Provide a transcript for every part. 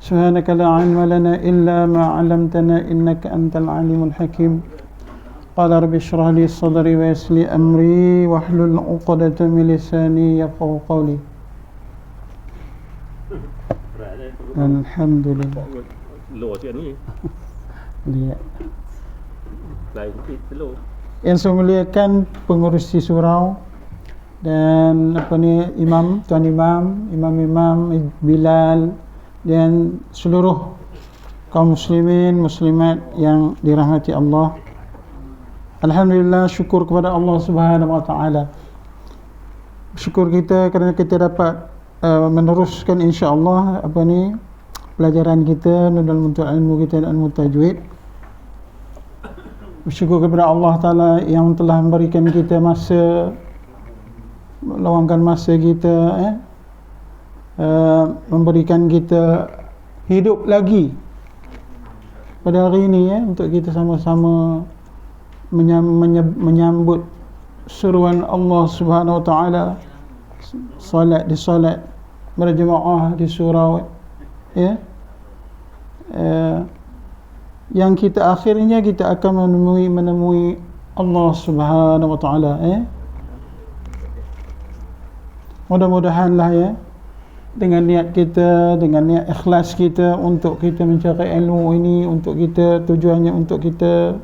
سبحانك لا علم لنا إلا ما علمتنا إنك أنت العليم الحكيم قال رب اشرح لي صدري ويسر لي أمري واحلل عقدة من لساني يفقهوا قولي. Alhamdulillah. Lihat. Yang saya muliakan pengurus di surau dan imam, tuan imam, Bilal dan seluruh kaum muslimin muslimat yang dirahmati Allah. Alhamdulillah, syukur kepada Allah Subhanahu wa taala. Syukur kita kerana kita dapat meneruskan insya-Allah pelajaran kita dalam bentuk ilmu kita dan ilmu tajwid. Bersyukur kepada Allah Taala yang telah memberikan kita masa, meluangkan masa kita, memberikan kita hidup lagi pada hari ini untuk kita sama-sama menyambut seruan Allah Subhanahu wa taala, solat berjemaah di surau, yang kita akhirnya kita akan menemui Allah Subhanahu wa taala. Mudah-mudahanlah dengan niat kita, dengan niat ikhlas kita untuk kita mencari ilmu ini, untuk kita tujuannya untuk kita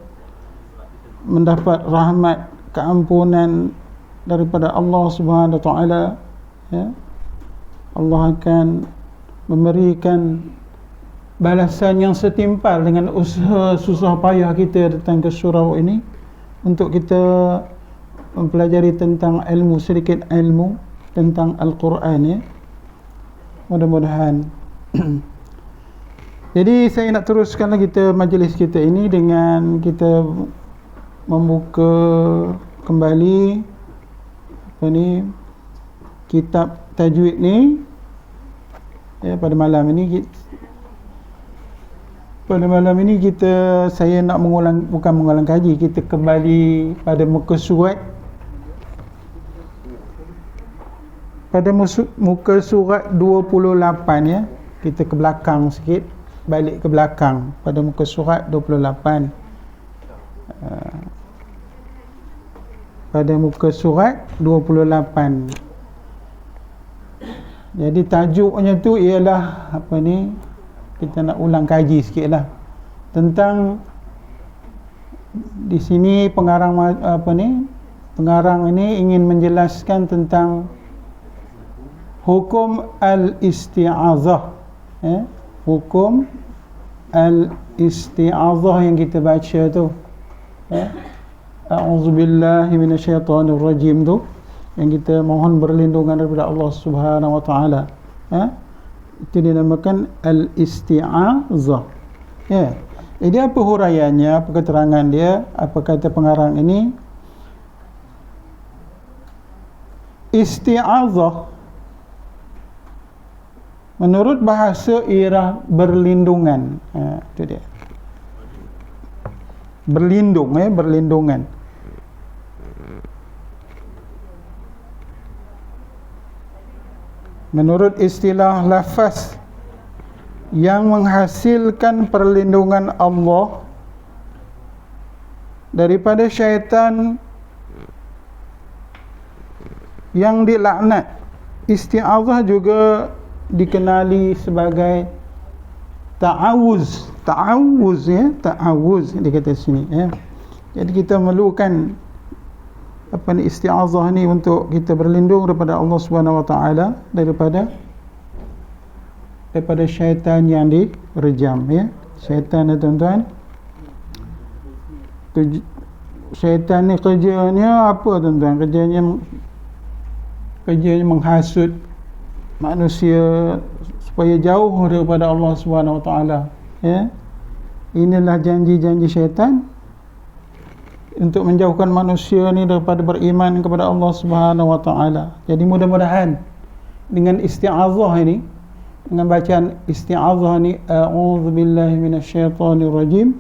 mendapat rahmat, keampunan daripada Allah Subhanahu wa taala, Allah akan memberikan balasan yang setimpal dengan usaha susah payah kita datang ke surau ini untuk kita mempelajari tentang ilmu, sedikit ilmu tentang Al-Quran. Mudah-mudahan. Jadi saya nak teruskan lagi kita majlis kita ini dengan kita membuka kembali kitab tajwid ni. Pada malam ini saya nak bukan mengulang kaji, kita kembali pada muka surat, pada muka surat 28 kita ke belakang sikit, balik ke belakang pada muka surat 28. Pada muka surat 28. Jadi tajuknya tu ialah kita nak ulang kaji sikitlah tentang di sini pengarang ini ingin menjelaskan tentang hukum al-isti'azah. Hukum al-isti'azah yang kita baca tu, a'udzubillahi minasyaitonirrajim tu, yang kita mohon berlindungan daripada Allah Subhanahu wa taala. Itu dinamakan al-isti'azah. Jadi apa huraiannya, apa keterangan dia, apa kata pengarang ini? Isti'azah menurut bahasa ialah berlindungan. Itu dia. Berlindungan. Menurut istilah lafaz yang menghasilkan perlindungan Allah daripada syaitan yang dilaknat. Isti'azah juga dikenali sebagai ta'awuz. Ta'awuz dia kata sini. Jadi kita memerlukan isti'azah ni untuk kita berlindung daripada Allah Subhanahu wa taala daripada syaitan yang direjam. Syaitan ni tuan-tuan, syaitan ni kerjanya apa tuan-tuan? Kerjanya menghasut manusia supaya jauh daripada Allah Subhanahu wa taala. Inilah janji-janji syaitan untuk menjauhkan manusia ni daripada beriman kepada Allah Subhanahu wa taala. Jadi mudah-mudahan dengan isti'azah ini, dengan bacaan isti'azah ni, a'udzubillahi minasyaitonirrajim,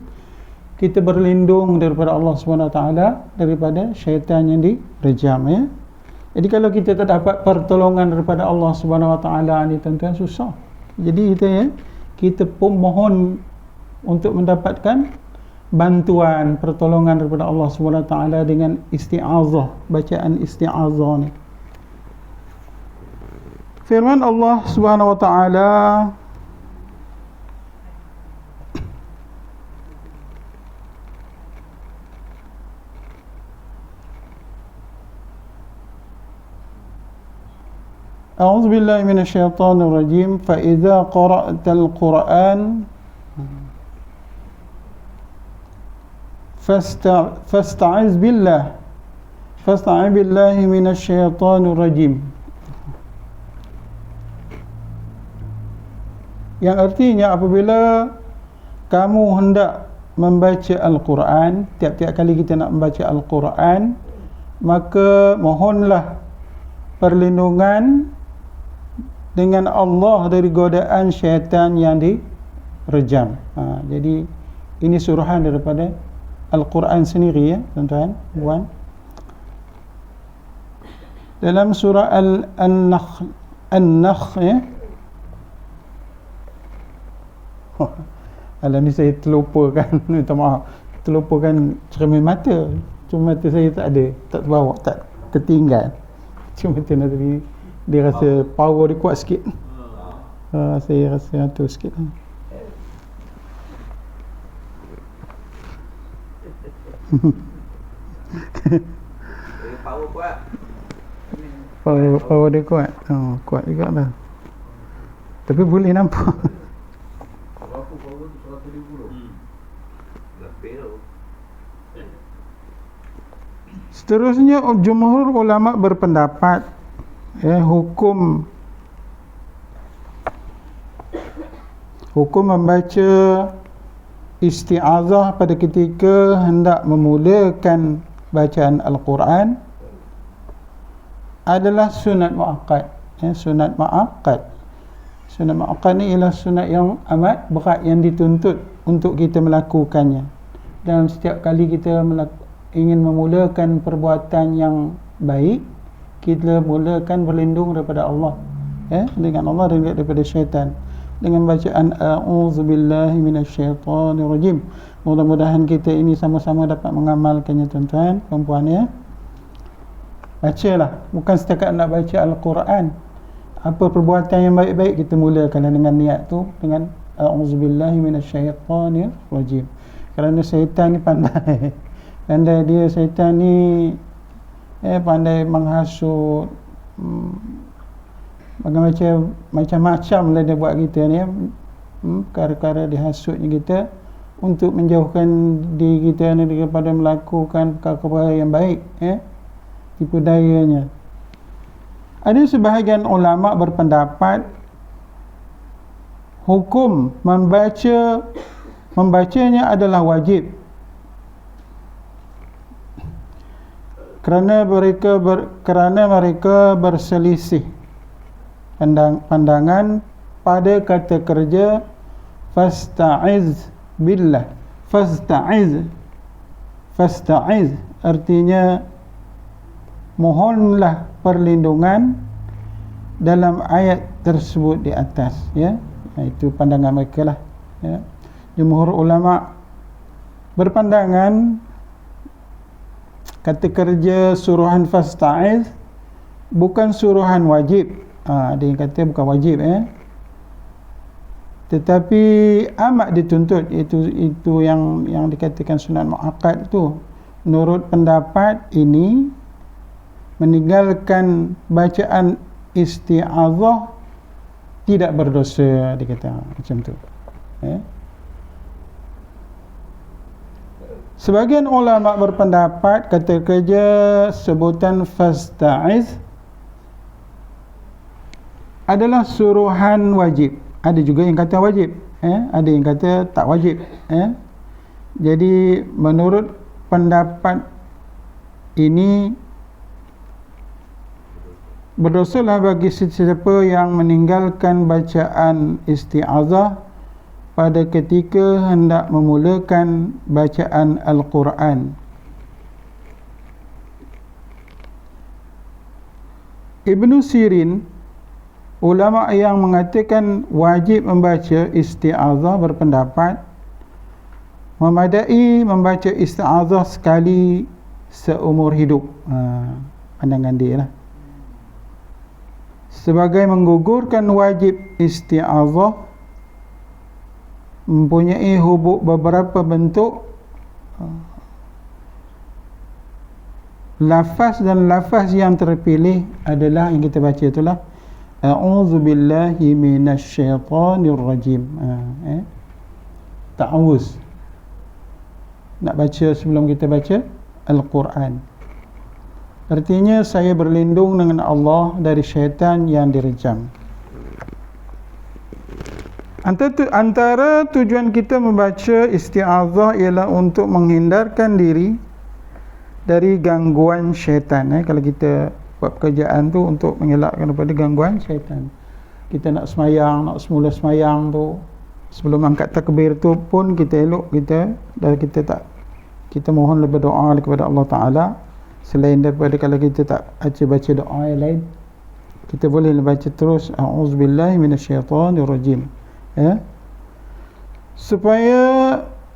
kita berlindung daripada Allah Subhanahu wa taala daripada syaitan yang direjam. Jadi kalau kita tak dapat pertolongan daripada Allah Subhanahu wa taala ni tuan-tuan, susah. Jadi kita pun mohon untuk mendapatkan bantuan, pertolongan daripada Allah SWT dengan isti'azah, bacaan isti'azah ni. Firman Allah SWT, A'udzu billahi minasyaitonir rajim, fa idza qara'tal Qur'an fasta'iz billahi minasyaitonir rajim. Yang artinya apabila kamu hendak membaca Al-Quran, tiap-tiap kali kita nak membaca Al-Quran, maka mohonlah perlindungan dengan Allah dari godaan syaitan yang direjam. Jadi ini suruhan daripada Al-Quran sendiri, ya tuan-tuan, puan. Dalam surah An-Nakhl, ya. Alah ni saya terlupakan, minta maaf, terlupakan cermin mata. Cermin mata saya tak ada, tak terbawa, tak tertinggal. Cuma mata tadi dia rasa power dia kuat sikit. Saya rasa tu sikit. Power kuat. Power dia kuat. Kuat juga lah. Tapi boleh nampak. Berapa power tu? 170. Lebih tu. Seterusnya, jumhur ulama berpendapat, hukum membaca isti'azah pada ketika hendak memulakan bacaan Al-Quran adalah sunat muakkad. Sunat muakkad ni ialah sunat yang amat berat yang dituntut untuk kita melakukannya. Dalam setiap kali kita ingin memulakan perbuatan yang baik, kita mulakan berlindung daripada Allah, dengan Allah dan daripada syaitan, dengan bacaan a'udzubillahi minasyaitonirrajim. Mudah-mudahan kita ini sama-sama dapat mengamalkannya, tuan-tuan, puan-puan, ya. Bacalah, bukan setakat nak baca Al-Quran. Apa perbuatan yang baik-baik kita mulakan dengan niat tu, dengan a'udzubillahi minasyaitonirrajim. Kerana syaitan ni pandai. Pandai dia, syaitan ni pandai menghasut, macam-macam lah dia buat kita ni, perkara-perkara dihasutnya kita untuk menjauhkan diri kita daripada melakukan perkara-perkara yang baik, tipu dayanya. Ada sebahagian ulama berpendapat hukum membacanya adalah wajib, kerana mereka berselisih pandangan pada kata kerja fasta'iz billah. Fasta'iz artinya mohonlah perlindungan dalam ayat tersebut di atas, ya. Itu pandangan mereka lah, ya. Jumhur ulama berpandangan kata kerja suruhan fasta'iz bukan suruhan wajib. Ada yang kata bukan wajib, tetapi amat dituntut. Itu yang dikatakan sunat muakkad tu. Menurut pendapat ini, meninggalkan bacaan isti'azah tidak berdosa, dikata macam tu, Sebagian ulama berpendapat kata kerja sebutan fasta'iz adalah suruhan wajib. Ada juga yang kata wajib, ada yang kata tak wajib, Jadi menurut pendapat ini, berdosalah bagi sesiapa yang meninggalkan bacaan isti'azah pada ketika hendak memulakan bacaan Al-Quran. Ibnu Sirin Ulama yang mengatakan wajib membaca isti'azah berpendapat memadai membaca isti'azah sekali seumur hidup. Pandangan dia lah. Sebagai menggugurkan wajib isti'azah mempunyai beberapa bentuk lafaz, dan lafaz yang terpilih adalah yang kita baca itulah a'udzubillahi minasyaitanir rajim. Ta'awuz. Nak baca sebelum kita baca Al-Quran. Artinya saya berlindung dengan Allah dari syaitan yang direjam. Antara tujuan kita membaca isti'azah ialah untuk menghindarkan diri dari gangguan syaitan. Kalau kita buat pekerjaan tu untuk mengelakkan daripada gangguan syaitan. Kita nak semayang, nak semula semayang tu, sebelum angkat takbir tu pun kita elok kita mohon lebih doa kepada Allah Ta'ala. Selain daripada kalau kita tak baca doa yang lain, kita boleh baca terus a'udzubillahi minasyaitanir rajim, supaya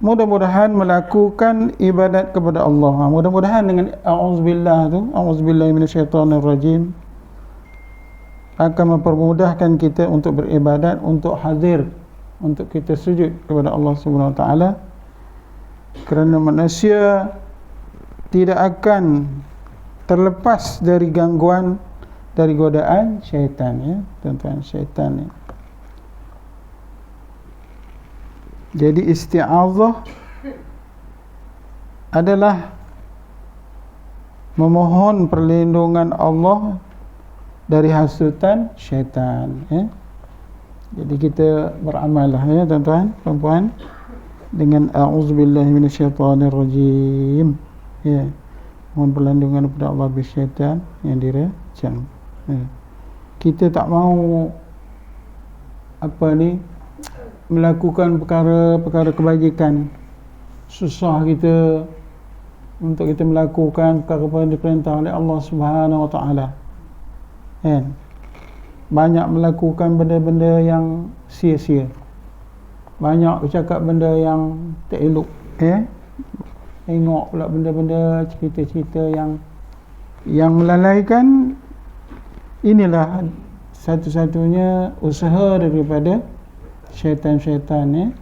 mudah-mudahan melakukan ibadat kepada Allah. Mudah-mudahan dengan a'udzubillah tu, a'udzubillahi minasyaitanir rajim, akan mempermudahkan kita untuk beribadat, untuk hadir, untuk kita sujud kepada Allah Subhanahu Wa Taala. Kerana manusia tidak akan terlepas dari gangguan, dari godaan syaitan, ya tuan-tuan, syaitan ni. Jadi isti'azah adalah memohon perlindungan Allah dari hasutan syaitan, ya. Jadi kita beramal lah, ya tuan-tuan, puan-puan, dengan a'udzubillahi minasyaitanir rajim, ya. Mohon perlindungan kepada Allah dari syaitan yang direjam, ya. Kita tak mau melakukan perkara-perkara kebajikan. Susah kita untuk kita melakukan perkara-perkara diperintah oleh Allah Subhanahu Wa Taala, kan? Banyak melakukan benda-benda yang sia-sia, banyak bercakap benda yang tak elok, tengok pula benda-benda, cerita-cerita yang melalaikan. Inilah satu-satunya usaha daripada syaitan-syaitan,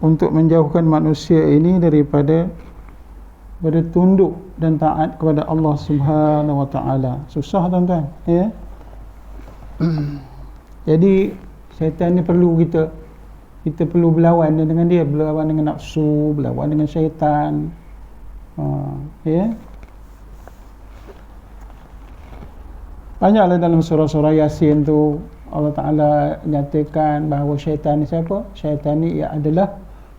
untuk menjauhkan manusia ini daripada tunduk dan taat kepada Allah Subhanahu Wa Taala. Susah tuan-tuan, ya. Jadi syaitan ni perlu kita perlu berlawan dengan dia, berlawan dengan nafsu, berlawan dengan syaitan, ya. Banyaklah dalam surah-surah Yasin tu Allah Ta'ala nyatakan bahawa syaitan ni siapa? Syaitan ni ia adalah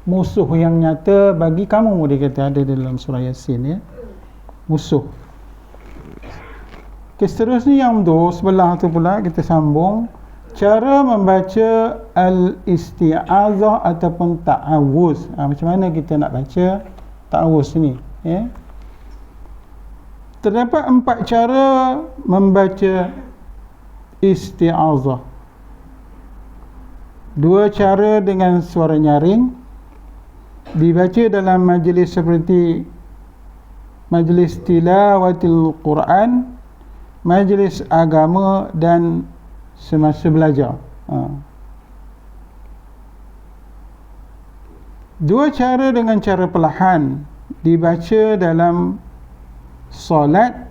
musuh yang nyata bagi kamu, dia kata ada dalam surah Yasin, ya. Musuh. Seterusnya yang tu, sebelah tu pula kita sambung cara membaca al-isti'azah ataupun ta'awuz. Macam mana kita nak baca ta'awuz ni, ya? Terdapat 4 cara membaca isti'azah. 2 cara dengan suara nyaring, dibaca dalam majlis seperti majlis tilawatil Quran, majlis agama dan semasa belajar. 2 cara dengan cara perlahan, dibaca dalam solat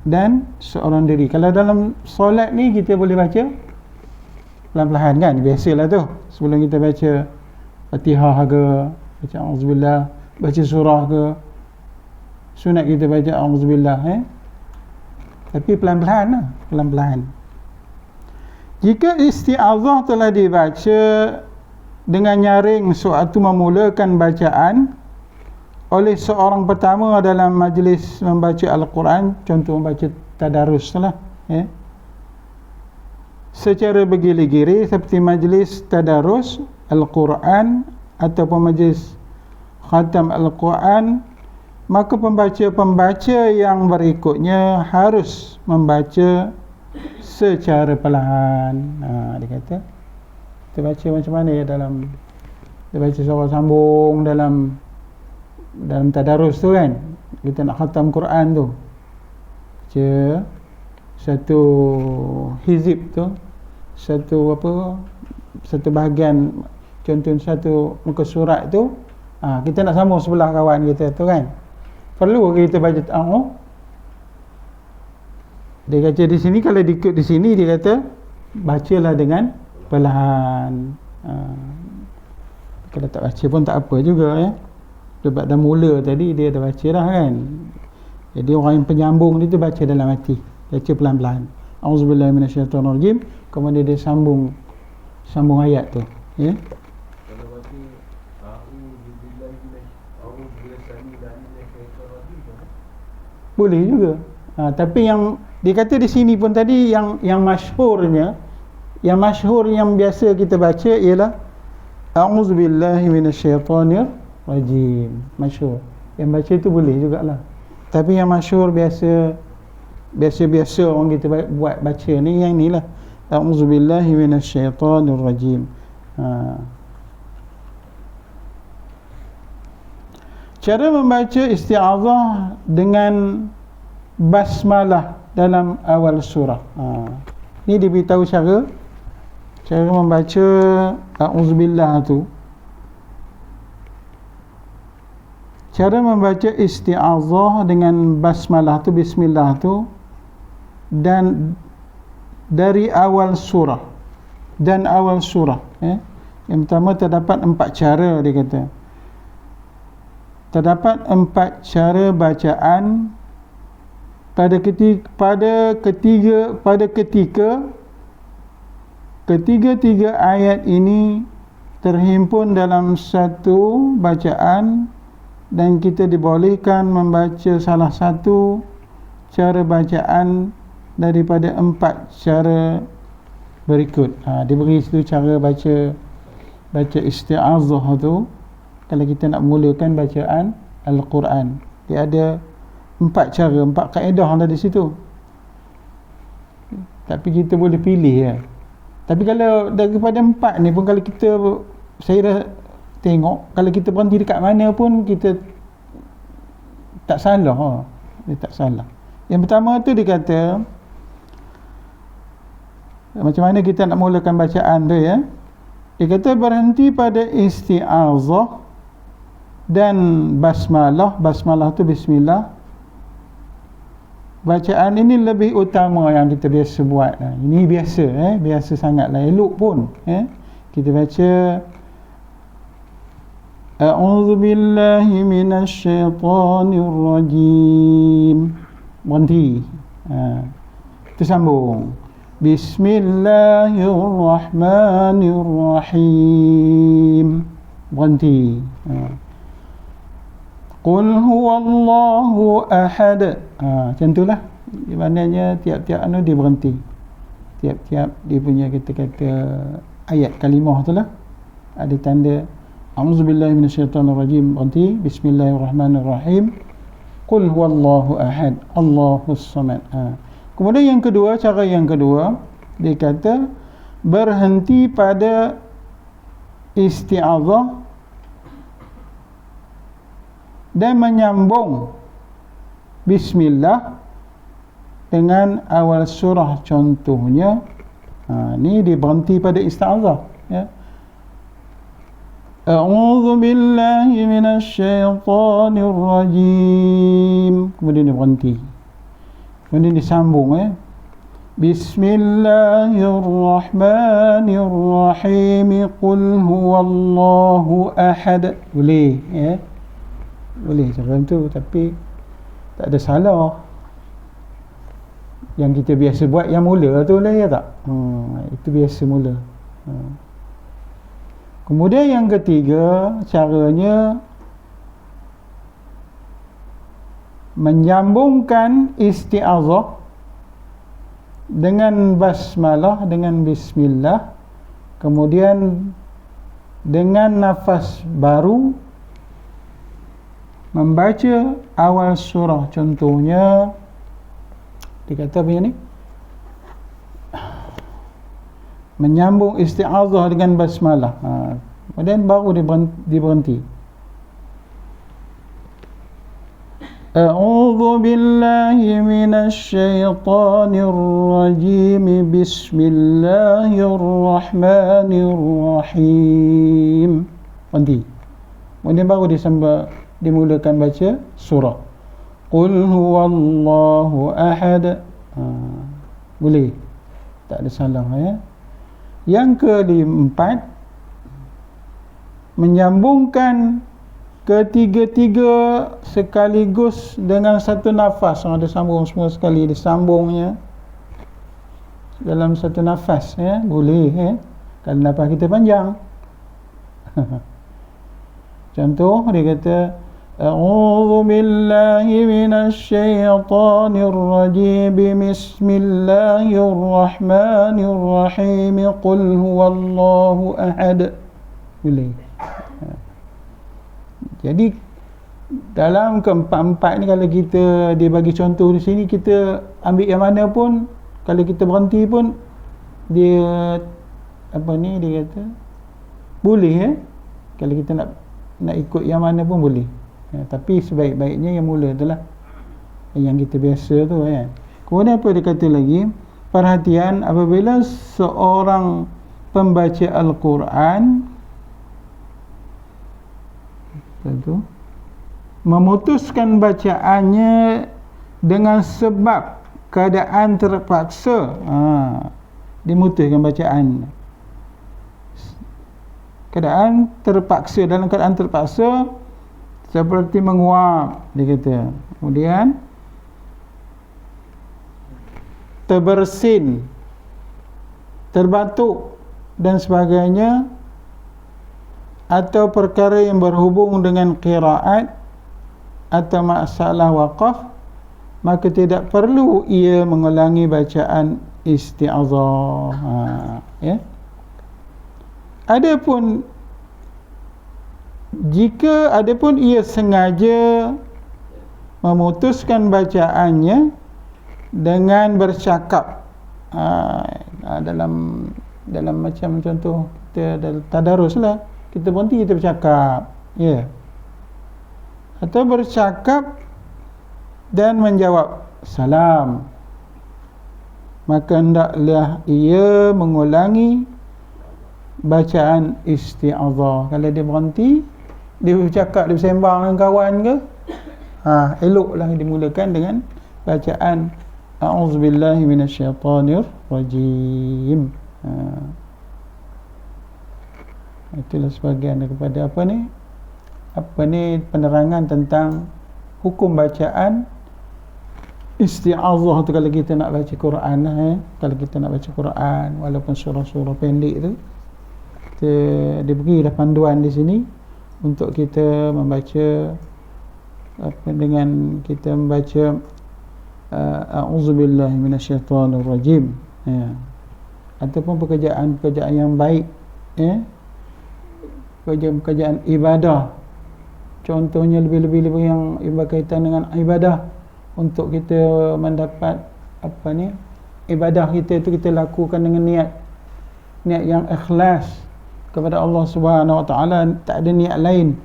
dan seorang diri. Kalau dalam solat ni kita boleh baca pelan-pelan, kan? Biasalah tu, sebelum kita baca Fatihah ke, baca auzubillah, baca surah ke, sunat kita baca auzubillah, tapi pelan-pelan lah, pelan-pelan. Jika isti'azah telah dibaca dengan nyaring sewaktu memulakan bacaan oleh seorang pertama dalam majlis membaca Al-Quran, contoh membaca tadarus lah, secara bergili-gili seperti majlis tadarus Al-Quran ataupun majlis khatam Al-Quran, maka pembaca-pembaca yang berikutnya harus membaca secara perlahan. Dia kata kita baca macam mana ya dalam dia baca surah sambung dalam tadarus tu kan, kita nak khatam Quran tu, baca satu hizib tu, satu bahagian, contoh satu muka surat tu, kita nak sambung sebelah kawan kita tu kan, perlu kita baca dia kata di sini, kalau diikut di sini dia kata bacalah dengan perlahan. Kalau tak baca pun tak apa juga ya. Sebab dah mula tadi dia dah baca dah kan. Jadi orang yang penyambung dia tu baca dalam hati, baca pelan-pelan. Auzubillahi minasyaitonirrajim, kemudian dia sambung ayat tu ya. Kalau baca boleh juga. Tapi yang dia kata di sini pun tadi yang masyhurnya, yang biasa kita baca ialah A'udzubillahi minasyaitonirrajim. Masyhur. Yang baca tu boleh jugalah. Tapi yang masyhur biasa orang kita buat baca ni yang inilah. A'udzubillahi minasyaitonirrajim. Cara membaca isti'azah dengan basmalah dalam awal surah. Ni diberitahu cara membaca a'udzubillah tu. Cara membaca isti'azah dengan basmalah tu, bismillah tu, dan dari awal surah. Yang pertama terdapat 4 cara dia kata. Terdapat 4 cara bacaan pada ketiga ayat ini terhimpun dalam satu bacaan, dan kita dibolehkan membaca salah satu cara bacaan daripada 4 cara berikut. Dia beri situ cara baca isti'azah tu kalau kita nak mulakan bacaan Al-Quran. Dia ada 4 cara, 4 kaedah ada di situ. Tapi kita boleh pilih ya. Tapi kalau daripada 4 ni pun, kalau saya dah tengok, kalau kita berhenti dekat mana pun kita tak salah. Dia tak salah. Yang pertama tu dia kata, macam mana kita nak mulakan bacaan tu ya. Dia kata berhenti pada isti'azah dan basmalah. Basmalah tu bismillah. Bacaan ini lebih utama yang kita biasa buat. Ini biasa biasa sangatlah, elok pun kita baca A'udzu billahi minasyaitonir rajim. Berhenti. Kita sambung. Bismillahirrahmanirrahim. Berhenti. Qul huwallahu ahad. Macam itulah. Maknanya tiap-tiap dia berhenti. Tiap-tiap dia punya kata-kata ayat kalimah tu lah ada tanda A'udzubillahi minasyaitonirrajim, berhenti. Bismillahirrahmanirrahim. Qul huwallahu ahad, Allahus samad. Kemudian cara yang kedua dia kata berhenti pada isti'azah dan menyambung bismillah dengan awal surah. Contohnya ni dia berhenti pada isti'azah ya. A'udzu billahi minasyaitonir rajim. Kemudian dia berhenti. Kemudian disambung Bismillahirrahmanirrahim. Qul huwallahu ahad. Boleh ya. Boleh macam tu, tapi tak ada salah. Yang kita biasa buat yang mula tu lah ya tak? Itu biasa mula. Kemudian yang ketiga caranya menyambungkan isti'azah dengan basmalah, dengan bismillah, kemudian dengan nafas baru membaca awal surah. Contohnya dia kata begini, menyambung isti'azah dengan basmalah. Kemudian baru diberhenti. A'udzu billahi minasy syaithanir rajim. Bismillahirrahmanirrahim. Berhenti. Kemudian baru dimulakan baca surah. Qul huwallahu ahad. Boleh. Tak ada salah ya. Yang keempat, menyambungkan ketiga-tiga sekaligus dengan satu nafas. Ada sambung semua sekali, disambungnya dalam satu nafas ya. Boleh ya, kalau nafas kita panjang. Contoh dia kata A'udzu billahi minasy syaithanir rajim. Bismillahirrahmanirrahim. Qul huwallahu ahad. Boleh. Jadi dalam keempat-empat ni, kalau kita dia bagi contoh di sini, kita ambil yang mana pun, kalau kita berhenti pun dia dia kata boleh ya. Kalau kita nak ikut yang mana pun boleh. Tapi sebaik-baiknya yang mula itulah yang kita biasa tu kan. Kemudian apa dia kata lagi? Perhatian, apabila seorang pembaca Al-Quran memutuskan bacaannya dengan sebab keadaan terpaksa, dimutuskan bacaan. Dalam keadaan terpaksa, seperti menguap, dia kata. Kemudian terbersin, terbatuk dan sebagainya, atau perkara yang berhubung dengan qiraat atau masalah waqaf, maka tidak perlu ia mengulangi bacaan isti'azah. Ya. Adapun ia sengaja memutuskan bacaannya dengan bercakap, dalam macam contoh kita tadarus lah, kita berhenti, kita bercakap ya, atau bercakap dan menjawab salam, maka hendaklah ia mengulangi bacaan isti'azah. Kalau dia berhenti, dia bercakap, dia bersembang dengan kawan ke, eloklah dimulakan dengan bacaan a'udzubillahi minasyaitanir rajim. Itulah sebahagian daripada penerangan tentang hukum bacaan isti'azah tu kalau kita nak baca Quran kalau kita nak baca Quran, walaupun surah-surah pendek tu, dia berilah panduan di sini untuk kita membaca dengan kita membaca a'udzubillahi minasyaitanir rajim ya. Ataupun pekerjaan yang baik ya, pekerjaan ibadah, contohnya lebih-lebih yang berkaitan dengan ibadah, untuk kita mendapat ibadah kita itu kita lakukan dengan niat yang ikhlas kepada Allah Subhanahu Wa Taala, tak ada niat lain,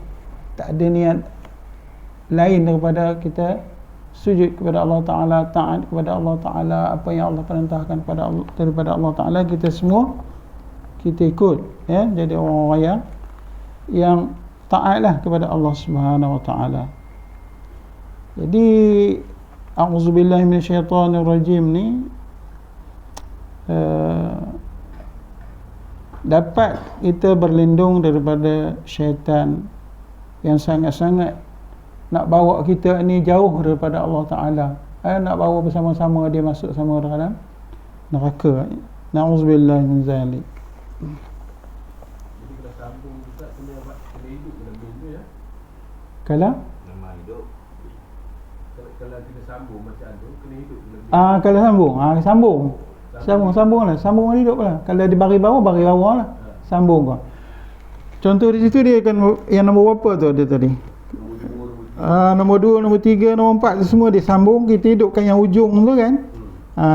daripada kita sujud kepada Allah Taala, taat kepada Allah Taala, apa yang Allah perintahkan daripada Allah Taala, kita semua kita ikut ya, jadi orang-orang yang taatlah kepada Allah Subhanahu Wa Taala. Jadi a'udzubillahi minasyaitanir rajim ni dapat kita berlindung daripada syaitan yang sangat-sangat nak bawa kita ni jauh daripada Allah Ta'ala, nak bawa bersama-sama dia masuk sama dalam neraka. Na'udzubillahi min zalik. Jadi kalau sambung juga kena hidup dalam benda ya. Kalau hidup. Kalau kita sambung bacaan tu kena hidup dalam benda. Kalau sambung hiduplah. Kalau dia bari bawah lah. Sambung kau. Contoh di situ dia akan yang nombor berapa tu dia tadi? Nombor 2, nombor 3, nombor 4 semua dia sambung, kita hidupkan yang ujung tu kan.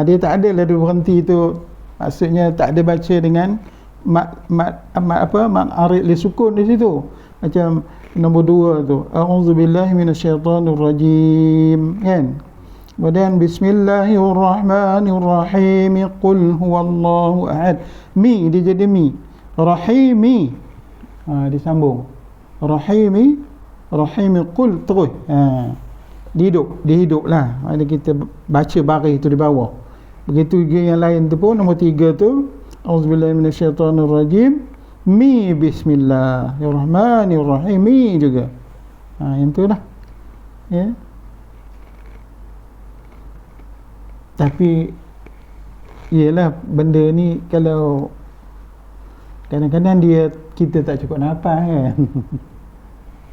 Dia tak ada lah dia berhenti tu Maksudnya tak ada baca dengan mat arid li sukun di situ. Macam nombor 2 tu, a'udzubillahi minasyaitonirrajim, kan? Kemudian bismillahirrahmanirrahim, qul huwallahu ahad. Mi dia jadi mi. Rahimi. Disambung. Rahimi qul terus. Dihiduplah. Ada kita baca baris tu di bawah. Begitu juga yang lain tu pun, nombor 3 tu, auzubillahi minasyaitonirrajim, mi bismillahirrahmanirrahim, mi juga. Yang tu lah. Ya. Tapi iyalah benda ni kalau kadang-kadang kita tak cukup nafas kan.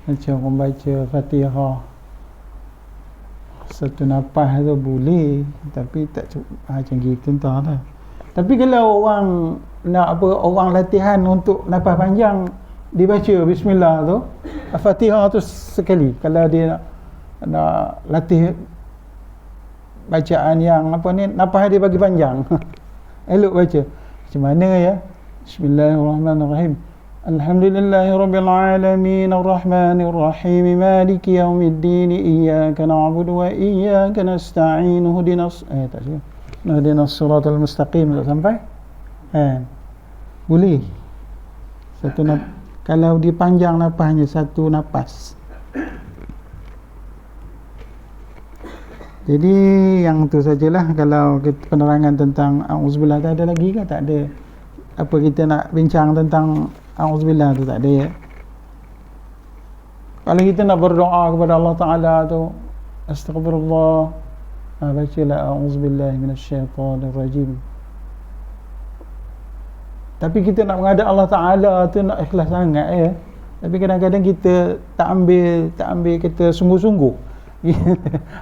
Macam orang baca Fatihah satu nafas tu boleh, tapi tak cukup macam gitu entahlah. Tapi kalau orang nak orang latihan untuk nafas panjang, dibaca bismillah tu, Fatihah tu sekali. Kalau dia nak latih bacaan yang nafas dia bagi panjang, elok baca. Macam mana ya? Bismillahirrahmanirrahim. Alhamdulillahirabbil alamin arrahmanir rahim maliki yaumiddin iyyaka na'budu wa iyyaka nasta'in ihdinas siratal mustaqim. Tak sampai? Boleh. Kalau dia panjang nafasnya, satu nafas. Jadi yang tu sajalah kalau penerangan tentang auzubillah. Tak ada lagi ke? Tak ada. Apa kita nak bincang tentang auzubillah tu, tak ada ya. Kalau kita nak berdoa kepada Allah Taala tu, astagfirullah, bacalah auzubillahi minasyaitonirrajim. Tapi kita nak menghadap Allah Taala tu nak ikhlas sangat ya. Tapi kadang-kadang kita tak ambil kita sungguh-sungguh.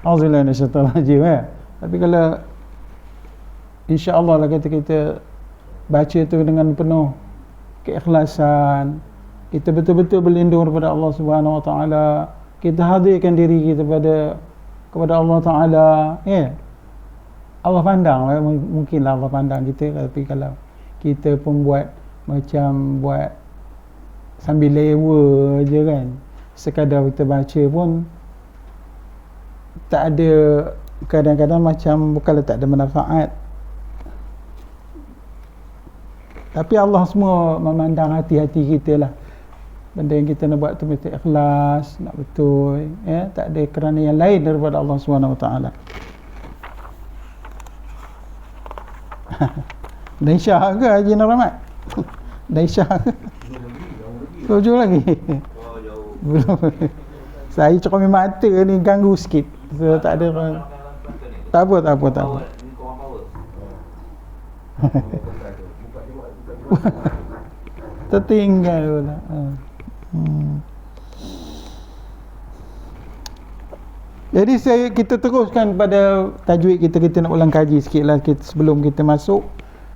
Auzubillahi minasyaitonirrajim ya. Tapi kalau insya-Allah lah kita baca tu dengan penuh keikhlasan, kita betul-betul berlindung kepada Allah Subhanahu Wa Taala, kita hadirkan diri kita kepada Allah Taala ya. Allah pandang, mungkinlah Allah pandang kita, tapi kalau kita pun buat sambil lewa je kan, sekadar kita baca pun tak ada, kadang-kadang macam bukanlah tak ada manfaat, tapi Allah semua memandang hati-hati kita lah. Benda yang kita nak buat tu mesti ikhlas, nak betul ya, tak ada kerana yang lain daripada Allah Subhanahu Wa Taala. Dah Isyak ke Haji Nur Rahmat? Dah Isyak ke? Jauh lagi. Belum. Saya cakap mata ni ganggu sikit. So, tak ada. Tak apa. Tertinggal pula. Jadi kita teruskan pada tajwid kita nak ulang kaji sikit lah sebelum kita masuk.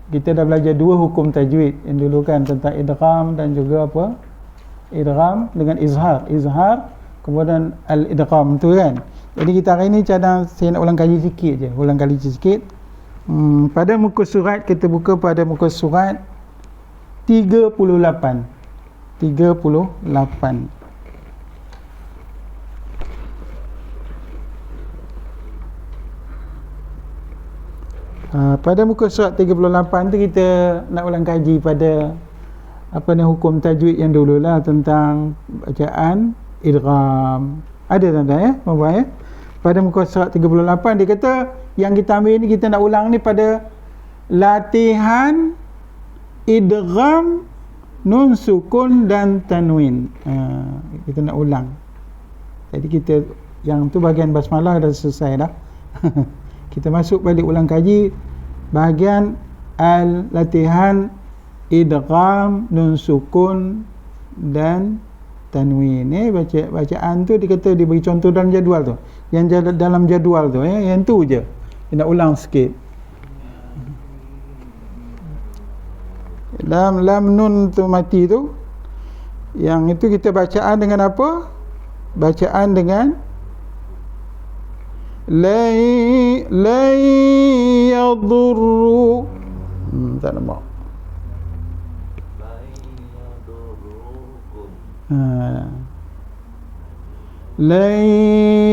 Kita dah belajar 2 hukum tajwid yang dulu kan, tentang idgham dan juga apa? Idgham dengan izhar, kemudian al-idgham tu kan. Jadi kita hari ni cadang saya nak ulang kaji sikit je, pada muka surat, kita buka pada muka surat 38. Pada muka surat 38 tu kita nak ulang kaji pada hukum tajwid yang dululah, tentang bacaan idgham. Ada tanda ya, Bapak ya. Pada muka surat 38 dia kata yang kita ambil ni, kita nak ulang ni pada latihan idgham nun sukun dan tanwin. Kita nak ulang. Jadi kita yang tu bahagian basmalah dah selesai dah. Kita masuk balik ulang kaji bahagian latihan idgham nun sukun dan tanwin. Bacaan tu dikata diberi contoh dalam jadual tu. Yang dalam jadual tu yang tu je. Kita nak ulang sikit. Lam nun tu mati tu, yang itu kita bacaan dengan apa? Bacaan dengan la yadurru. tak nampak. Lan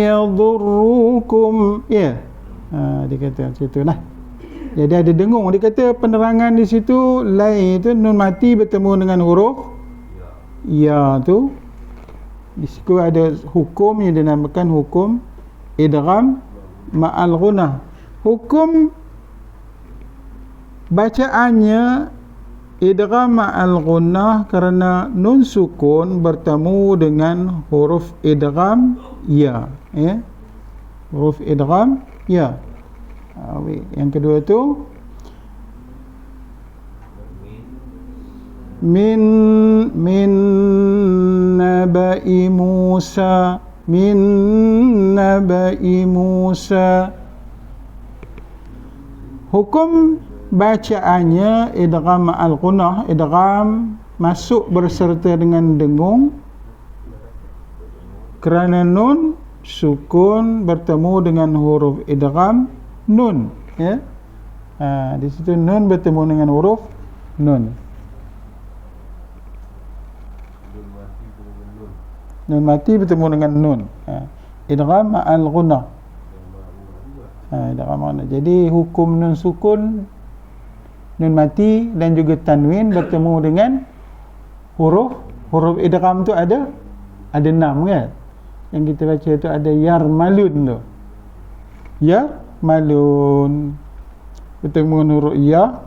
yadurrukum, ya. Dia kata macam tu lah. Jadi ada dengung. Dia kata penerangan di situ, lai itu nun mati bertemu dengan huruf ya tu. Di situ ada hukum yang dinamakan hukum idgham ma'al ghunnah. Hukum bacaannya idgham ma'al ghunnah kerana nun sukun bertemu dengan huruf idgham ya, ya. Huruf idgham ya. Yang kedua tu min naba'i Musa, min naba'i Musa. Hukum bacaannya idgham ma'al ghunnah, idgham masuk berserta dengan dengung kerana nun sukun bertemu dengan huruf idgham nun, ya. Di situ nun bertemu dengan huruf nun. Nun mati bertemu dengan nun. Idgham ma'al ghunnah. Idgham ma'al. Jadi hukum nun sukun, nun mati dan juga tanwin bertemu dengan huruf idgham tu ada 6 kan. Yang kita baca tu ada yarmalun tu. Yarmalun bertemu dengan huruf ya,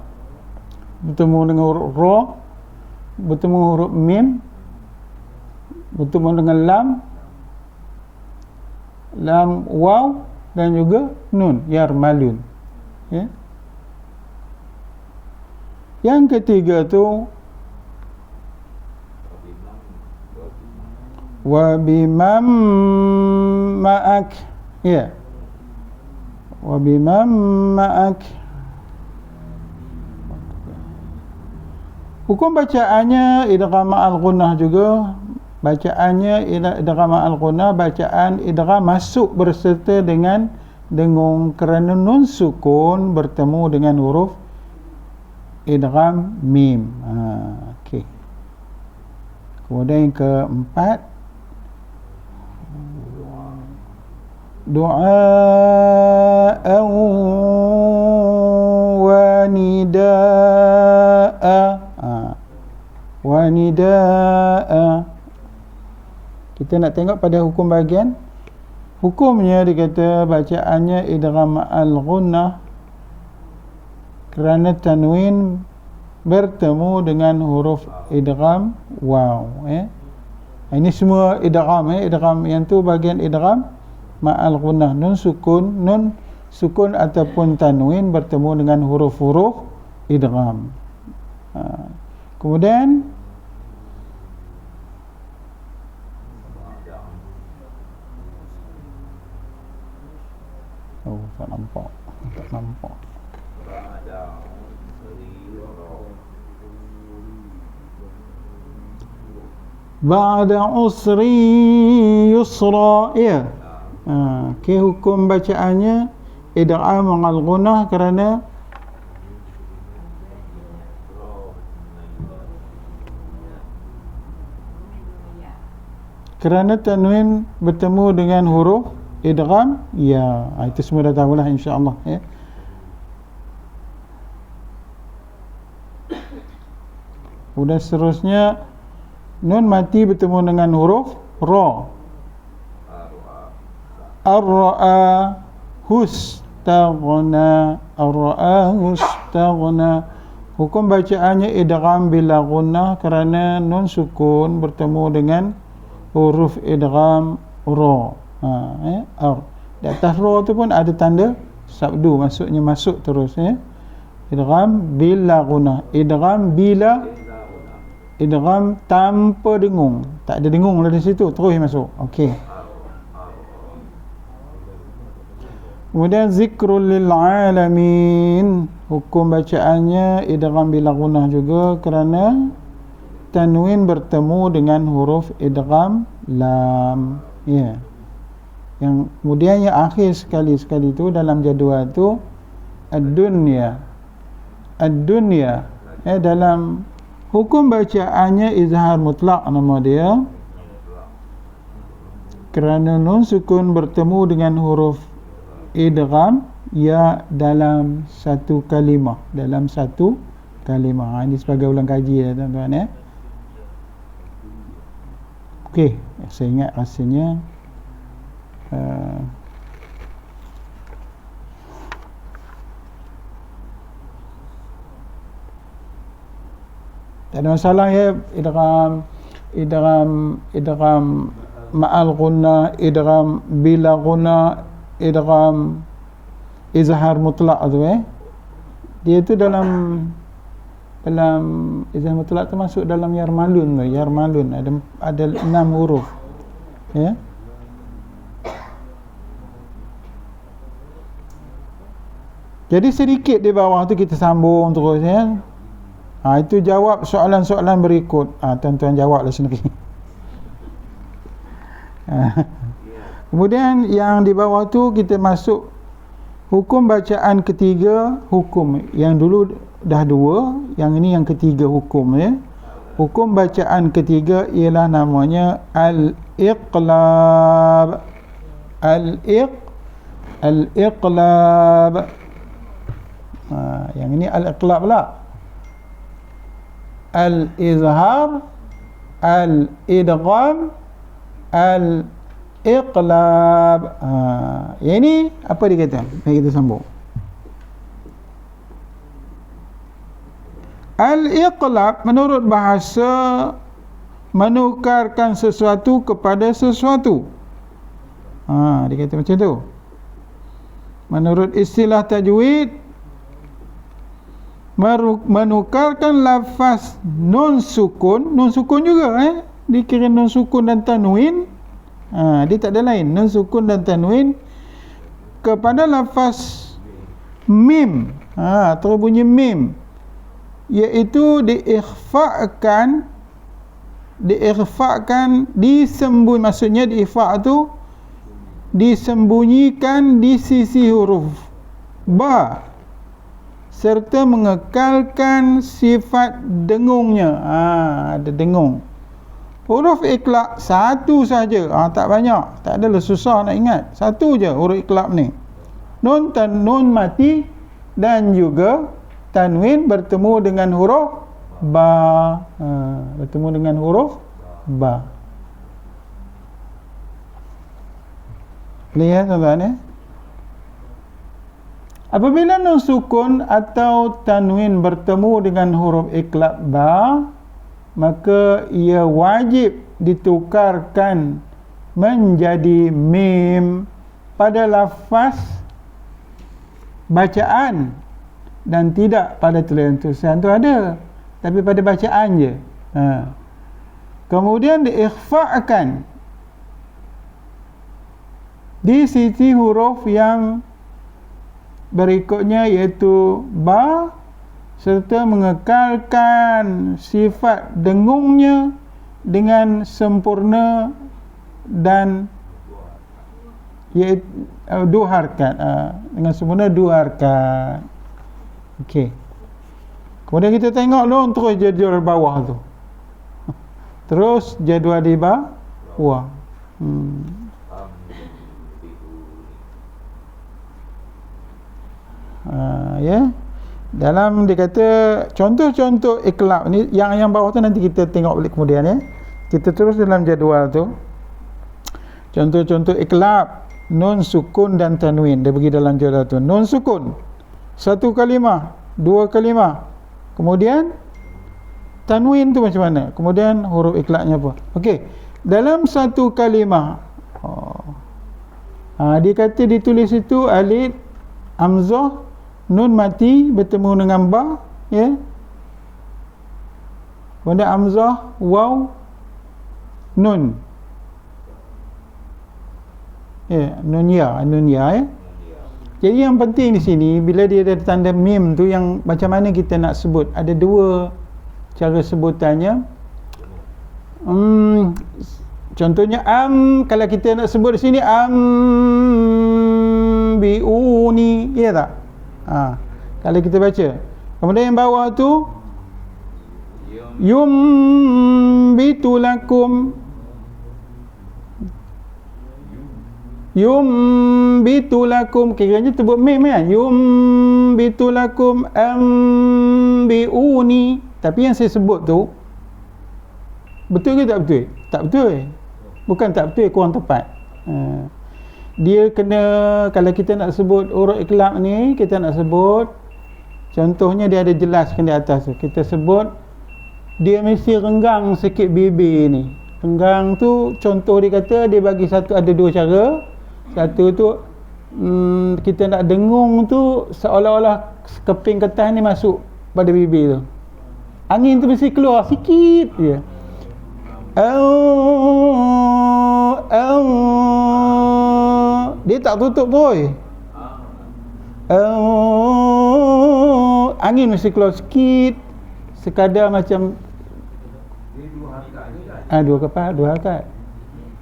bertemu dengan huruf ra, bertemu huruf mim, bertemu dengan lam waw dan juga nun, yarmalun, ya. Yang ketiga tu wa bimam ma'ak, ya. Wa bimam ma'ak. Hukum bacaannya idgham ma'al ghunnah juga. Bacaannya idgham ma'al ghunnah, bacaan idgham masuk berserta dengan dengung kerana nun sukun bertemu dengan huruf idgham mim. Okey. Kemudian yang keempat, du'a'an wa nida'a. Wa nida'a. Kita nak tengok pada hukum bahagian. Hukumnya dia kata bacaannya idgham ma'al ghunnah kerana tanwin bertemu dengan huruf idgham waw, ya. Ini semua idgham, ya. Idgham yang tu bahagian idgham ma'al ghunnah, nun sukun ataupun tanwin bertemu dengan huruf-huruf idgham. Kemudian tak nampak. Ba'da usri yusra, ya. Okey, hukum bacaannya idgham ma'al ghunnah kerana tanwin bertemu dengan huruf idgham ya. Itu semua dah tahulah insya-Allah, ya. Kemudian seterusnya nun mati bertemu dengan huruf ra. Ar-ra'a hustaghna, ar-ra'a hustaghna. Hukum bacaannya idgham bila ghunnah kerana nun sukun bertemu dengan huruf idgham ra. Di atas ra tu pun ada tanda sabdu, maksudnya masuk terus, ya. Idgham bila ghunnah, idgham bila, idgham tanpa dengung, tak ada dengung dari situ, terus masuk. Okey. Kemudian zikrul lil alamin, hukum bacaannya idgham bila ghunnah juga kerana tanwin bertemu dengan huruf idgham lam, ya. Yang kemudian yang akhir sekali tu dalam jadual tu ad-dunya. ad-dunya. Dalam hukum bacaannya izhar mutlak nama dia, kerana nun sukun bertemu dengan huruf idgham ya dalam satu kalimah, ini sebagai ulang kaji ya tuan-tuan. Okey, saya ingat rasanya tak ada masalah ya. Idgham ma'al gunna, idgham bila gunna, idgham izhar mutlak tu dia tu dalam izhar mutlak tu masuk dalam yarmalun ada 6 huruf ya. Jadi sedikit di bawah tu kita sambung terus ya. Itu jawab soalan-soalan berikut. Tuan-tuan jawablah sendiri. Kemudian yang di bawah tu kita masuk hukum bacaan ketiga. Hukum yang dulu dah 2, yang ini yang ketiga hukum ya. Hukum bacaan ketiga ialah namanya al-iqlab. Al-iqlab. Yang ini al-iqlab pula. Al-izhar, al-idgham, al-iqlab. Yang ini apa dia kata? Mari kita sambung. Al-iqlab menurut bahasa menukarkan sesuatu kepada sesuatu. Dia kata macam tu. Menurut istilah tajwid, menukarkan lafaz nun sukun juga dikira nun sukun dan tanwin. Dia tak ada lain, nun sukun dan tanwin kepada lafaz mim, terus bunyi mim, iaitu diikhfa'kan, maksudnya diikhfa' tu disembunyikan di sisi huruf ba serta mengekalkan sifat dengungnya. Ada dengung. Huruf iqlab satu saja, tak banyak, tak adalah susah nak ingat. Satu je huruf iqlab ni. Nun mati dan juga tanwin bertemu dengan huruf ba. Bertemu dengan huruf ba. Lihat tuan-tuan apabila nun sukun atau tanwin bertemu dengan huruf iqlab ba, maka ia wajib ditukarkan menjadi mim pada lafaz bacaan dan tidak pada tulisan tu ada, tapi pada bacaan je. Kemudian diikhfa'kan di sisi huruf yang berikutnya, iaitu ba, serta mengekalkan sifat dengungnya dengan sempurna dan iaitu dua harakat, dengan sempurna dua harakat. Okey. Kemudian kita tengok dulu terus jadual bawah tu. Terus jadual di bawah. Ya. Dalam dia kata contoh-contoh iqlab ni, yang bawah tu nanti kita tengok balik kemudian ya. Kita terus dalam jadual tu. Contoh-contoh iqlab nun sukun dan tanwin, dia bagi dalam jadual tu. Nun sukun satu kalimah, dua kalimah. Kemudian tanwin tu macam mana? Kemudian huruf iqlabnya apa? Okey. Dalam satu kalimah, dia kata ditulis itu alif, hamzah, nun mati bertemu dengan ba, ya. Kemudian hamzah, waw, nun. Ya, nun ya ya. Jadi yang penting di sini bila dia ada tanda mim tu, yang macam mana kita nak sebut? Ada dua cara sebutannya. Contohnya kalau kita nak sebut di sini biuni, ya tak? Kalau kita baca Kemudian yang bawah tu yumbitu lakum kiranya sebut mim kan, yumbitu lakum ambiuni. Tapi yang saya sebut tu betul ke tak betul? Tak betul. Bukan tak betul, kurang tepat. Dia kena, kalau kita nak sebut huruf iqlab ni, kita nak sebut, contohnya dia ada jelaskan di atas tu. Kita sebut dia mesti renggang sikit bibir ni. Renggang tu contoh dia kata dia bagi satu, ada dua cara. Satu tu kita nak dengung tu seolah-olah keping kertas ni masuk pada bibir tu. Angin tu mesti keluar sikit je. Dia tak tutup tu. Angin mesti keluar sikit, sekadar macam dua harakat.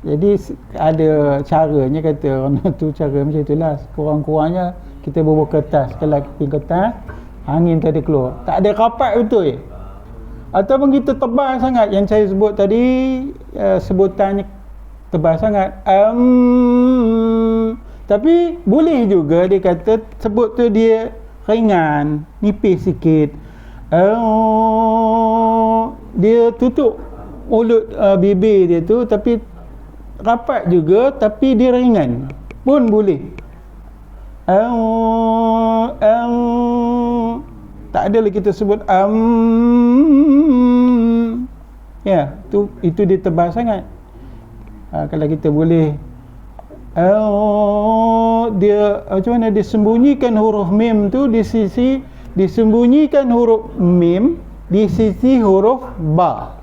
Jadi ada caranya, kata orang tu cara macam itulah. Kurang-kurangnya kita bubuh kertas, kalau keping kertas, angin tu ada keluar, tak ada rapat betul. Ataupun kita tebal sangat, yang saya sebut tadi, sebutannya tebal sangat. Tapi boleh juga dia kata sebut tu dia ringan, nipis sikit. Dia tutup mulut, bibir dia tu, tapi rapat juga, tapi dia ringan pun boleh. Tak adalah kita sebut ya, itu dia tebal sangat. Kalau kita boleh dia macam mana, disembunyikan huruf mim tu di sisi, disembunyikan huruf mim di sisi huruf ba.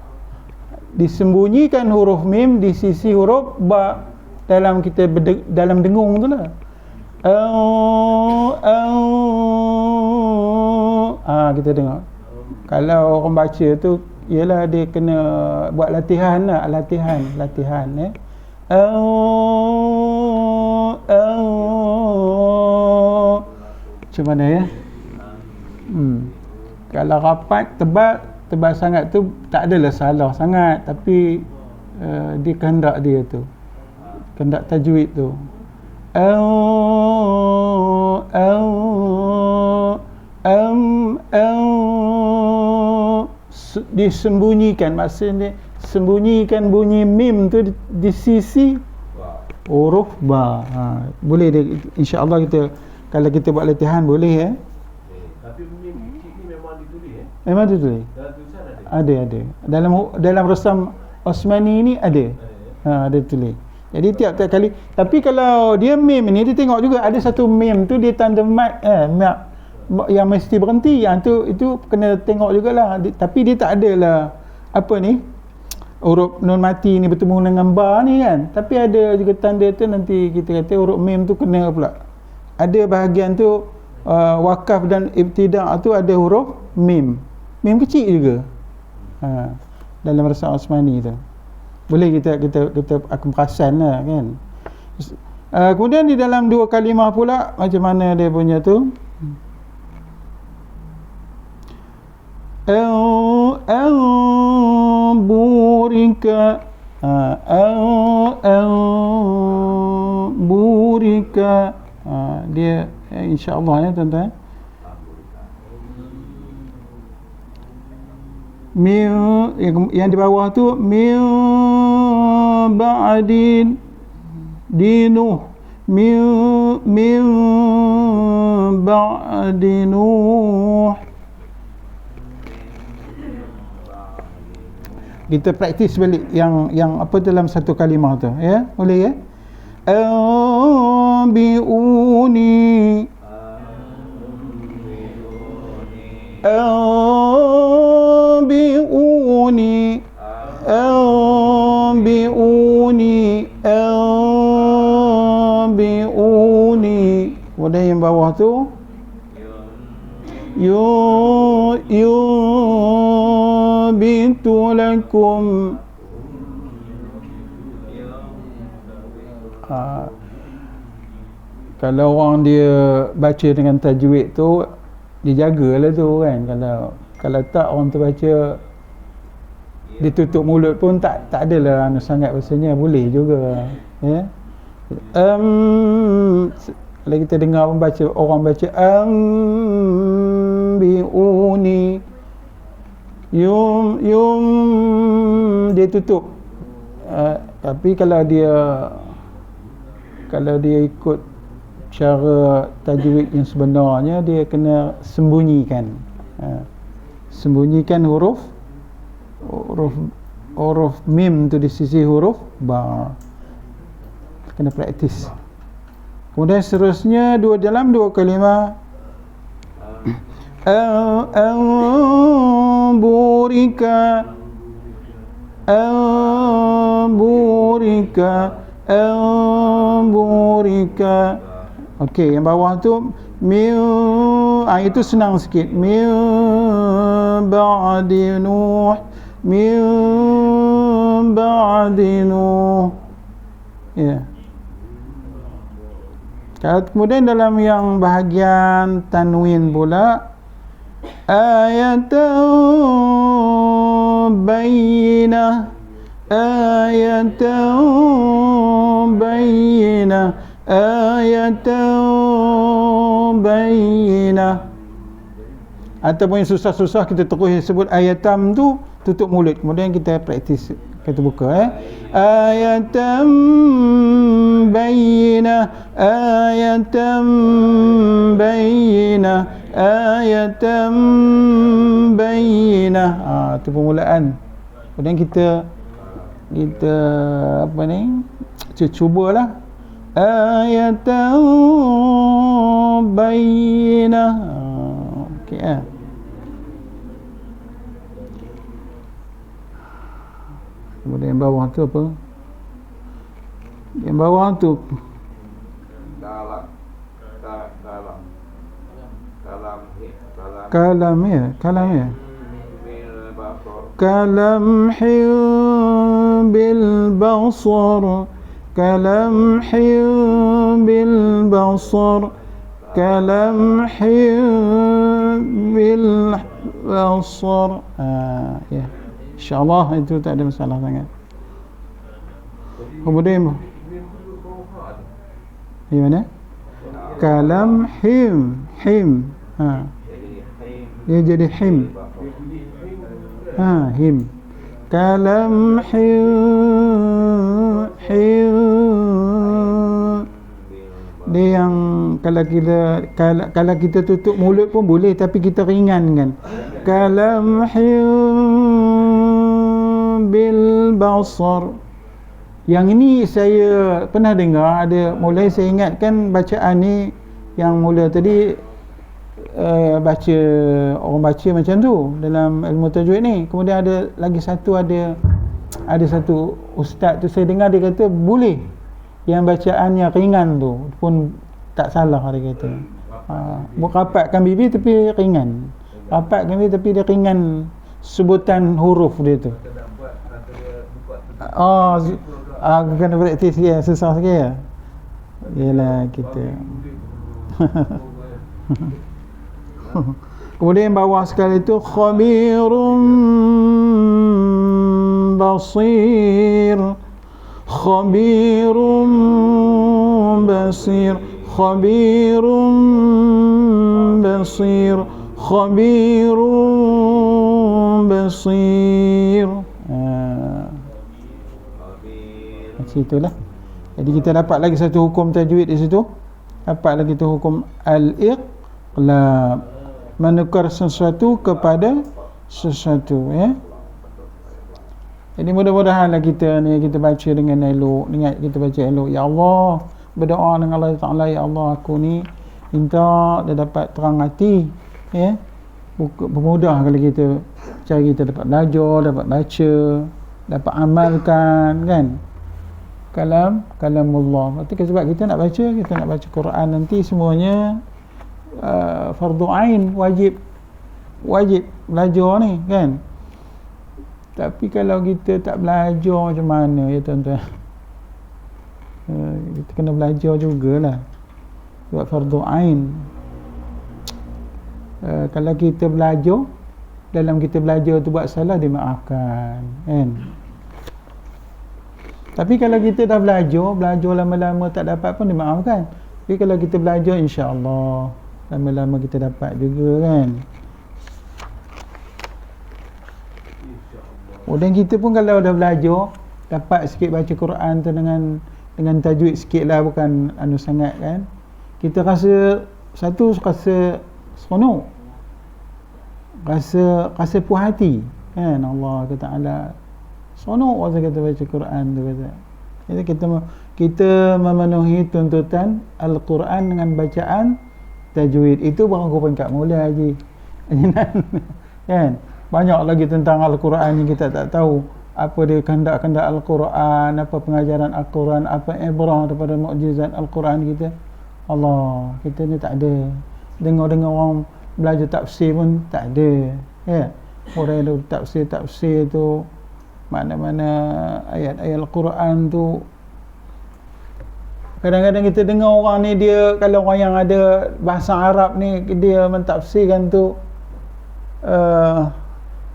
Disembunyikan huruf mim di sisi huruf ba dalam kita dalam dengung tu lah. Kita dengar. Kalau orang baca tu, ialah dia kena buat latihan lah, latihan macam mana ya? Kalau rapat tebal sangat tu tak adalah salah sangat, tapi dia kehendak dia tu, kehendak tajwid tu. Disembunyikan, maksudnya sembunyikan bunyi mim tu di sisi huruf ba. Boleh dia, insya-Allah kita, kalau kita buat latihan boleh ya. Tapi mim kecil ni memang ditulis Memang ditulis. Dalam tulisan ada. Dalam Rasam Osmani ni ada. Ada tulis. Jadi tiap-tiap kali, tapi kalau dia mim ni, dia tengok juga ada satu mim tu dia tanda mat, yang mesti berhenti, yang tu itu kena tengok jugalah. Tapi dia tak adalah apa ni, huruf nun mati ni bertemu dengan ba ni kan, tapi ada juga tanda tu, nanti kita kata huruf mim tu kena pula. Ada bahagian tu wakaf dan ibtida' tu ada huruf mim kecil juga dalam Rasam Osmani tu. Boleh kita akan perasan lah kan. Kemudian di dalam dua kalimah pula, macam mana dia punya tu, burika, burika, dia insya-Allah ya tuan-tuan. Yang di bawah tu min ba'din dinu, min ba'dinu. Kita praktis balik yang apa dalam satu kalimah tu ya, boleh ya. Biuni, biuni, biuni. Kemudian yang bawah tu bintu lakum. Kalau orang dia baca dengan tajwid tu, dia jagalah tu kan. Kalau tak orang tu baca dia tutup mulut pun tak adalah sangat rasanya boleh juga ya. Kalau kita dengar orang baca biuni yum dia tutup. Tapi kalau dia ikut cara tajwid yang sebenarnya, dia kena sembunyikan huruf mim tu di sisi huruf ba. Kena praktis. Kemudian seterusnya dalam dua kalimah burika okey, yang bawah tu itu senang sikit. Min ba'di nuh ya. Kemudian dalam yang bahagian tanwin pula, ayatan bayyinah ataupun yang susah-susah kita terus sebut ayatam tu, tutup mulut, kemudian kita praktis, kita buka ayatam bayyinah itu permulaan. Kemudian kita apa ni, cubalah ayatan bayyinah. Okey Kemudian yang bawah tu apa? Yang bawah tu kalam ya. Kalamhi bil basar ya. InsyaAllah itu tak ada masalah sangat. Kemudian di mana? Kalam him dia jadi him him. Kalam dia yang kalau kita tutup mulut pun boleh, tapi kita ringankan. Kalam bil basar. Yang ini saya pernah dengar, mulai saya ingatkan bacaan ni yang mula tadi, orang baca macam tu dalam ilmu tajwid ni. Kemudian ada lagi satu, ada satu ustaz tu saya dengar dia kata boleh yang bacaan yang ringan tu pun tak salah, dia kata. Rapatkan bibir tapi ringan. Rapatkan bibir tapi dia ringan sebutan huruf dia tu. Kena praktis ya, susah sikit ya. Yalah kita. Kemudian bawah sekali itu khabirum basir. Macam itulah. Jadi kita dapat lagi satu hukum tajwid di situ. Dapat lagi tu hukum al-iqlab, menukar sesuatu kepada sesuatu ya. Jadi mudah-mudahanlah kita baca dengan elok, kita baca elok. Ya Allah, berdoa dengan Allah Ta'ala, ya Allah aku ni minta dia dapat terang hati ya. Bermudah kalau cara kita dapat belajar, dapat baca, dapat amalkan kan. Kalamullah. Sebab kita nak baca Quran nanti semuanya fardu ain, wajib belajar ni kan. Tapi kalau kita tak belajar macam mana ya tuan-tuan? Kita kena belajar jugalah. Sebab fardu ain. Kalau kita belajar, dalam kita belajar tu buat salah, dimaafkan, kan? Tapi kalau kita dah belajar lama-lama tak dapat pun dimaafkan. Tapi kalau kita belajar, insya-Allah lama-lama kita dapat juga, kan? Dan kita pun kalau dah belajar, dapat sikit baca Quran tu dengan tajwid sikit lah, bukan sangat, kan? Kita rasa seronok, rasa puas hati, kan? Allah Ta'ala seronok waktu kita baca Quran tu, kata. Jadi kita memenuhi tuntutan Al-Quran dengan bacaan tajwid. Itu baru peringkat mula je. Kan? Banyak lagi tentang Al-Quran yang kita tak tahu. Apa dia kehendak-kehendak Al-Quran, apa pengajaran Al-Quran, apa ibrah daripada mukjizat Al-Quran kita. Allah, kita ni tak ada. Dengar-dengar orang belajar tafsir pun tak ada, ya. Orang yang tafsir tu, mana-mana ayat-ayat Al-Quran tu, kadang-kadang kita dengar orang ni, dia kalau orang yang ada bahasa Arab ni, dia mentafsirkan tu,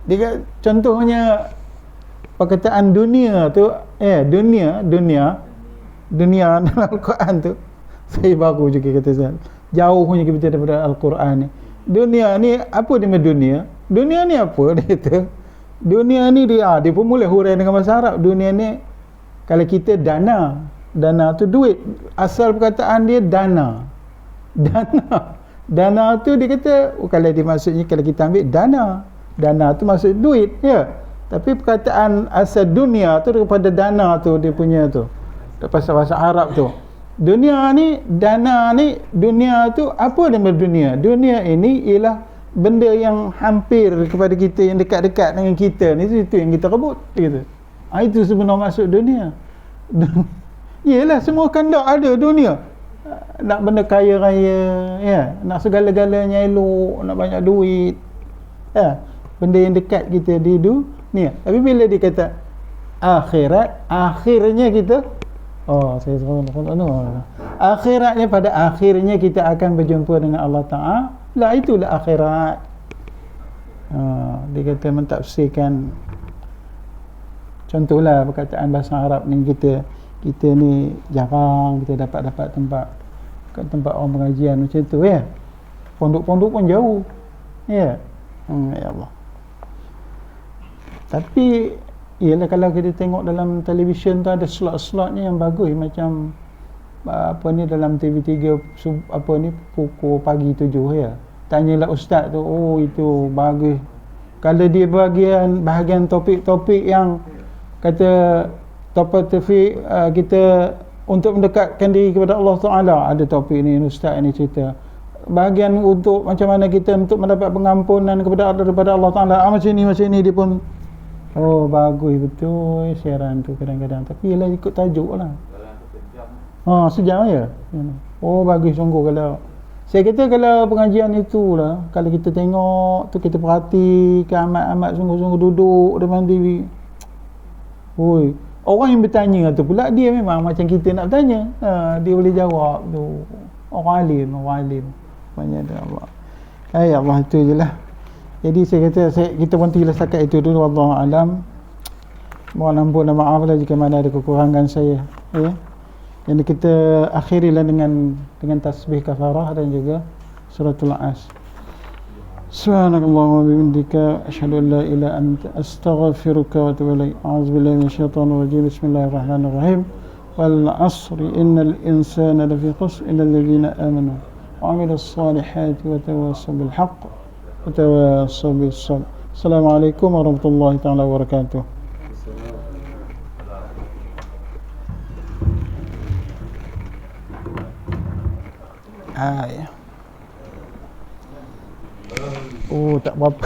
dia contohnya perkataan dunia tu, dunia dalam Al-Quran tu, saya baru juga kata saya, jauhnya kita daripada Al-Quran ni. Dunia ni, apa dia dunia? Dunia ni apa? Dia kata dunia ni dia pun mula hurai dengan bahasa Arab. Dunia ni, kalau kita dana tu duit. Asal perkataan dia dana tu dia kata, kalau dia maksudnya, kalau kita ambil dana tu maksud duit, ya. Tapi perkataan asal dunia tu daripada dana tu, dia punya tu, pasal bahasa Arab tu. Dunia ni, dana ni, dunia tu, apa nama dunia? Dunia ini ialah benda yang hampir kepada kita, yang dekat-dekat dengan kita ni, itu yang kita rebut, gitu. Itu sebenar maksud dunia. Yelah, semua kandak ada dunia. Nak benda kaya raya, ya, nak segala-galanya elok, nak banyak duit, ya, benda yang dekat kita di dunia. Tapi bila dia kata akhirat, akhirnya kita, saya akhiratnya, pada akhirnya kita akan berjumpa dengan Allah Ta'ala. Itulah akhirat. Dia kata mentafsirkan, contohlah perkataan bahasa Arab ni, kita ni jarang kita dapat tempat orang pengajian macam tu, ya. Pondok-pondok pun jauh, ya. Ya Allah. Tapi ialah kalau kita tengok dalam televisyen tu, ada slot-slotnya yang bagus, macam apa ni, dalam TV3 pukul pagi 7, ya. Tanyalah ustaz tu, itu bagus. Kalau dia bahagian topik-topik yang kata topik kita untuk mendekatkan diri kepada Allah Ta'ala, ada topik ni, ustaz ni cerita. Bahagian untuk macam mana kita untuk mendapat pengampunan daripada Allah Ta'ala, macam ni dia pun, bagus betul siaran tu kadang-kadang. Tapi ialah ikut tajuk lah. Sejam je. Bagus sungguh. Kalau saya kata, kalau pengajian itulah, kalau kita tengok tu, kita perhatikan amat-amat sungguh-sungguh duduk depan TV. Orang yang bertanya tu pula, dia memang macam kita nak bertanya, dia boleh jawab tu. Orang alim banyak dah. Allah, Allah, itu je lah. Jadi saya kata, kita berhentilah setakat itu dulu. Wallahu alam. Mohon ampun dan maaf lah jika mana ada kekurangan saya, ya. Yang kita akhirilah dengan tasbih kafarah dan juga suratul As. Subhanakallahumma wa bihamdika, asyhadu an la ilaha illa anta, astaghfiruka wa atubu ilaik. A'udzubillahi minasyaitonir rajim. Bismillahirrahmanirrahim. Wal 'ashri innal insana lafi khusr illa alladhina amanu wa 'amilus solihati wa tawassaw bil haqq wa tawassaw bis sabr. Assalamualaikum warahmatullahi taala wabarakatuh. Ya. Tak berapa.